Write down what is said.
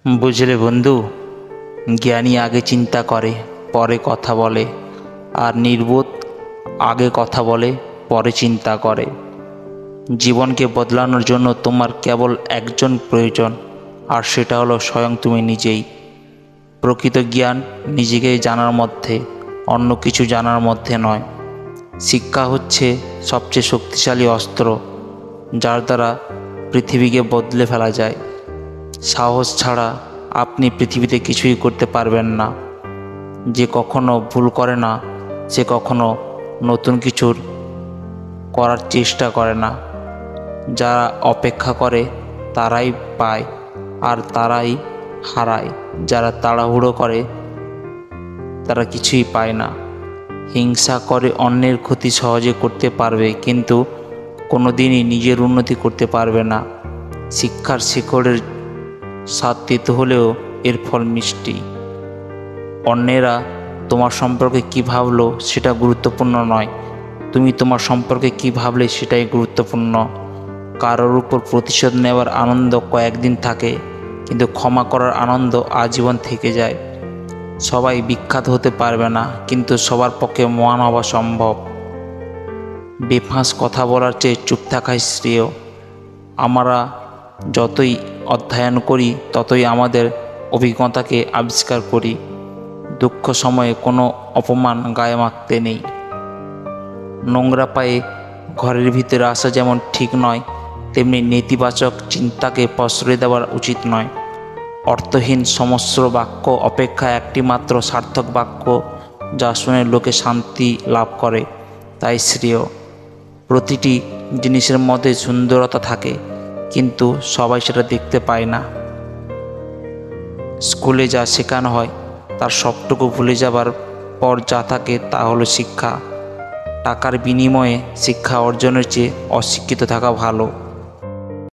বুঝলে বন্ধু, জ্ঞানী আগে চিন্তা করে পরে কথা বলে, আর নির্বোধ আগে কথা বলে পরে চিন্তা করে। জীবনকে বদলানোর জন্য তোমার কেবল একজন প্রয়োজন, আর সেটা হলো স্বয়ং তুমি নিজেই। প্রকৃত জ্ঞান নিজেকে জানার মধ্যে, অন্য কিছু জানার মধ্যে নয়। শিক্ষা হচ্ছে সবচেয়ে শক্তিশালী অস্ত্র, যার দ্বারা পৃথিবীকে বদলে ফেলা যায়। সাহস ছাড়া আপনি পৃথিবীতে কিছুই করতে পারবেন না। যে কখনো ভুল করে না, সে কখনো নতুন কিছুর করার চেষ্টা করে না। যারা অপেক্ষা করে তারাই পায়, আর তারাই হারায়। যারা তাড়াহুড়ো করে তারা কিছুই পায় না। হিংসা করে অন্যের ক্ষতি সহজে করতে পারবে, কিন্তু কোনোদিনই নিজের উন্নতি করতে পারবে না। শিক্ষার শিকড়ের স্বাদ তিতো হলেও এর ফল মিষ্টি। অন্যেরা তোমার সম্পর্কে কী ভাবলো সেটা গুরুত্বপূর্ণ নয়, তুমি তোমার সম্পর্কে কী ভাবলে সেটাই গুরুত্বপূর্ণ। কারোর উপর প্রতিশোধ নেওয়ার আনন্দ কয়েকদিন থাকে, কিন্তু ক্ষমা করার আনন্দ আজীবন থেকে যায়। সবাই বিখ্যাত হতে পারবে না, কিন্তু সবার পক্ষে মহান হওয়া সম্ভব। বেফাঁস কথা বলার চেয়ে চুপ থাকাই শ্রেয়। আমরা যতই অধ্যয়ন করি ততই আমাদের অভিজ্ঞতাকে আবিষ্কার করি। দুঃখ সময়ে কোনো অপমান গায়ে মাখতে নেই। নোংরা পায়ে ঘরের ভিতরে আসা যেমন ঠিক নয়, তেমনি নেতিবাচক চিন্তাকে প্রশ্রয় দেওয়া উচিত নয়। অর্থহীন সমস্ত বাক্য অপেক্ষা একটি মাত্র সার্থক বাক্য, যা শুনে লোকে শান্তি লাভ করে, তাই শ্রেয়। প্রতিটি জিনিসের মধ্যে সুন্দরতা থাকে, কিন্তু সবাই সেটা দেখতে পায় না। স্কুলে যা শেখানো হয় তার সবটুকু ভুলে যাবার পর যা থাকে তা হলো শিক্ষা। টাকার বিনিময়ে শিক্ষা অর্জনের চেয়ে অশিক্ষিত থাকা ভালো।